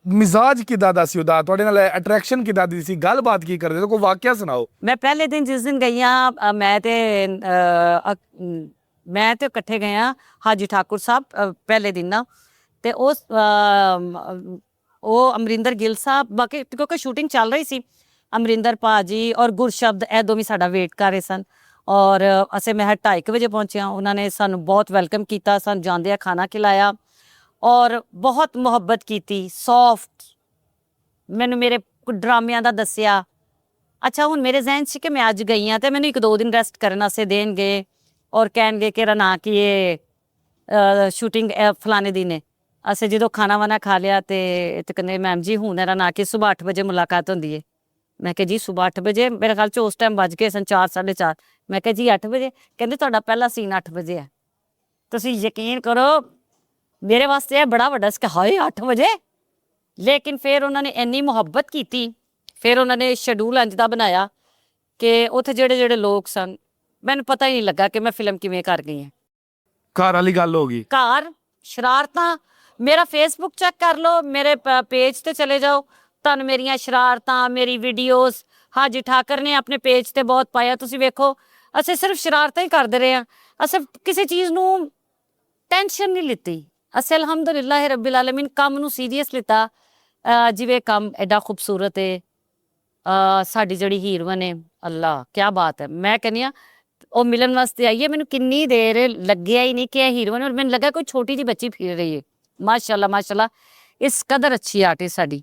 ਮਿਜ਼ਾਜ ਕਿਦਾਂ ਦਾ ਸੀ ਉਹਦਾ, ਤੁਹਾਡੇ ਨਾਲ ਅਟਰੈਕਸ਼ਨ ਕਿਦਾਂ ਦੀ ਸੀ, ਗੱਲਬਾਤ ਕੀ ਕਰਦੇ ਸੀ, ਕੋਈ ਵਾਕਿਆ ਸੁਣਾਓ। ਮੈਂ ਪਹਿਲੇ ਦਿਨ ਜਿਸ ਦਿਨ ਗਈ ਹਾਂ ਮੈਂ ਤੇ ਇਕੱਠੇ ਗਏ ਹਾਂ ਹਾਜੀ ਠਾਕੁਰ ਸਾਹਿਬ ਪਹਿਲੇ ਦਿਨ ਨਾ, ਤੇ ਉਹ ਅਮਰਿੰਦਰ ਗਿੱਲ ਸਾਹਿਬ, ਬਾਕੀ ਕਿਉਂਕਿ ਸ਼ੂਟਿੰਗ ਚੱਲ ਰਹੀ ਸੀ, ਅਮਰਿੰਦਰ ਭਾਜੀ ਔਰ ਗੁਰਸ਼ਬਦ ਇਹ ਦੋਵੇਂ ਸਾਡਾ ਵੇਟ ਕਰ ਰਹੇ ਸਨ। ਔਰ ਅਸੀਂ ਮੈਂ 2:30 ਵਜੇ ਪਹੁੰਚਿਆ, ਉਹਨਾਂ ਨੇ ਸਾਨੂੰ ਬਹੁਤ ਵੈਲਕਮ ਕੀਤਾ, ਸਾਨੂੰ ਜਾਂਦਿਆਂ ਖਾਣਾ ਖਿਲਾਇਆ ਔਰ ਬਹੁਤ ਮੁਹੱਬਤ ਕੀਤੀ, ਸੌਫਟ ਮੈਨੂੰ ਮੇਰੇ ਡਰਾਮਿਆਂ ਦਾ ਦੱਸਿਆ। ਅੱਛਾ, ਹੁਣ ਮੇਰੇ ਜ਼ਹਿਨ 'ਚ ਕਿ ਮੈਂ ਅੱਜ ਗਈ ਹਾਂ ਤੇ ਮੈਨੂੰ 1-2 ਦਿਨ ਰੈਸਟ ਕਰਨ ਵਾਸਤੇ ਦੇਣਗੇ ਔਰ ਕਹਿਣਗੇ ਕਿ ਨਾ ਕਿ ਇਹ ਸ਼ੂਟਿੰਗ ਫਲਾਣੇ ਦਿਨ ਹੈ। ਅਸੀਂ ਜਦੋਂ ਖਾਣਾ ਵਾਣਾ ਖਾ ਲਿਆ ਤੇ ਕਹਿੰਦੇ ਮੈਮ ਜੀ ਹੁਣ ਇਹਦਾ ਨਾ ਕਿ ਸੁਬਾਹ 8 ਵਜੇ ਮੁਲਾਕਾਤ ਹੁੰਦੀ ਹੈ। ਮੈਂ ਕਿਹਾ ਜੀ ਸੁਬਾਹ 8 ਵਜੇ, ਮੇਰੇ ਖਿਆਲ 'ਚ ਉਸ ਟਾਈਮ ਵੱਜ ਗਏ ਸਨ 4, 4:30। ਮੈਂ ਕਿਹਾ ਜੀ 8 ਵਜੇ, ਕਹਿੰਦੇ ਤੁਹਾਡਾ ਪਹਿਲਾ ਸੀਨ 8 ਵਜੇ ਹੈ। ਤੁਸੀਂ ਯਕੀਨ ਕਰੋ ਮੇਰੇ ਵਾਸਤੇ ਇਹ ਬੜਾ ਵੱਡਾ ਸੀ ਕਿ ਹਾਏ 8 ਵਜੇ। ਲੇਕਿਨ ਫਿਰ ਉਹਨਾਂ ਨੇ ਇੰਨੀ ਮੁਹੱਬਤ ਕੀਤੀ, ਫਿਰ ਉਹਨਾਂ ਨੇ ਸ਼ੈਡਿਊਲ ਇੰਝ ਦਾ ਬਣਾਇਆ ਕਿ ਉੱਥੇ ਜਿਹੜੇ ਲੋਕ ਸਨ, ਮੈਨੂੰ ਪਤਾ ਹੀ ਨਹੀਂ ਲੱਗਾ ਕਿ ਮੈਂ ਫਿਲਮ ਕਿਵੇਂ ਕਰ ਗਈ ਹਾਂ। ਘਰ ਵਾਲੀ ਗੱਲ ਹੋ ਗਈ। ਘਰ ਸ਼ਰਾਰਤਾਂ, ਮੇਰਾ ਫੇਸਬੁੱਕ ਚੈੱਕ ਕਰ ਲਓ, ਮੇਰੇ ਪੇਜ ਤੇ ਚਲੇ ਜਾਓ, ਤੁਹਾਨੂੰ ਮੇਰੀਆਂ ਸ਼ਰਾਰਤਾਂ, ਮੇਰੀ ਵੀਡੀਓਜ਼ ਹਾਜੀ ਠਾਕਰ ਨੇ ਆਪਣੇ ਪੇਜ ਤੇ ਬਹੁਤ ਪਾਇਆ, ਤੁਸੀਂ ਵੇਖੋ। ਅਸੀਂ ਸਿਰਫ ਸ਼ਰਾਰਤਾਂ ਹੀ ਕਰਦੇ ਰਹੇ ਹਾਂ, ਅਸੀਂ ਕਿਸੇ ਚੀਜ਼ ਨੂੰ ਟੈਨਸ਼ਨ ਨਹੀਂ ਲਿੱਤੀ। ਅਸੀਂ ਅਲਹਮਦੁਲਿल्लाह ਰੱਬਿਲ ਆਲਮੀਨ ਕੰਮ ਨੂੰ ਸੀਰੀਅਸ ਲਿੱਤਾ। ਜਿਵੇਂ ਕੰਮ ਐਡਾ ਖੂਬਸੂਰਤ ਹੈ, ਸਾਡੀ ਜਿਹੜੀ ਹੀਰੋਇਨ ਹੈ, ਅੱਲਾ ਕਿਆ ਬਾਤ ਹੈ। ਮੈਂ ਕਹਿੰਦੀ ਹਾਂ ਉਹ ਮਿਲਣ ਵਾਸਤੇ ਆਈ ਹੈ, ਮੈਨੂੰ ਕਿੰਨੀ ਦੇਰ ਲੱਗਿਆ ਹੀ ਨਹੀਂ ਕਿ ਇਹ ਹੀਰੋਇਨ, ਔਰ ਮੈਨੂੰ ਲੱਗਾ ਕੋਈ ਛੋਟੀ ਜਿਹੀ ਬੱਚੀ ਫਿਰ ਰਹੀ ਹੈ। ਮਾਸ਼ਾਅੱਲਾ ਮਾਸ਼ਾਅੱਲਾ, ਇਸ ਕਦਰ ਅੱਛੀ ਆਰਟਿਸਟ ਸਾਡੀ।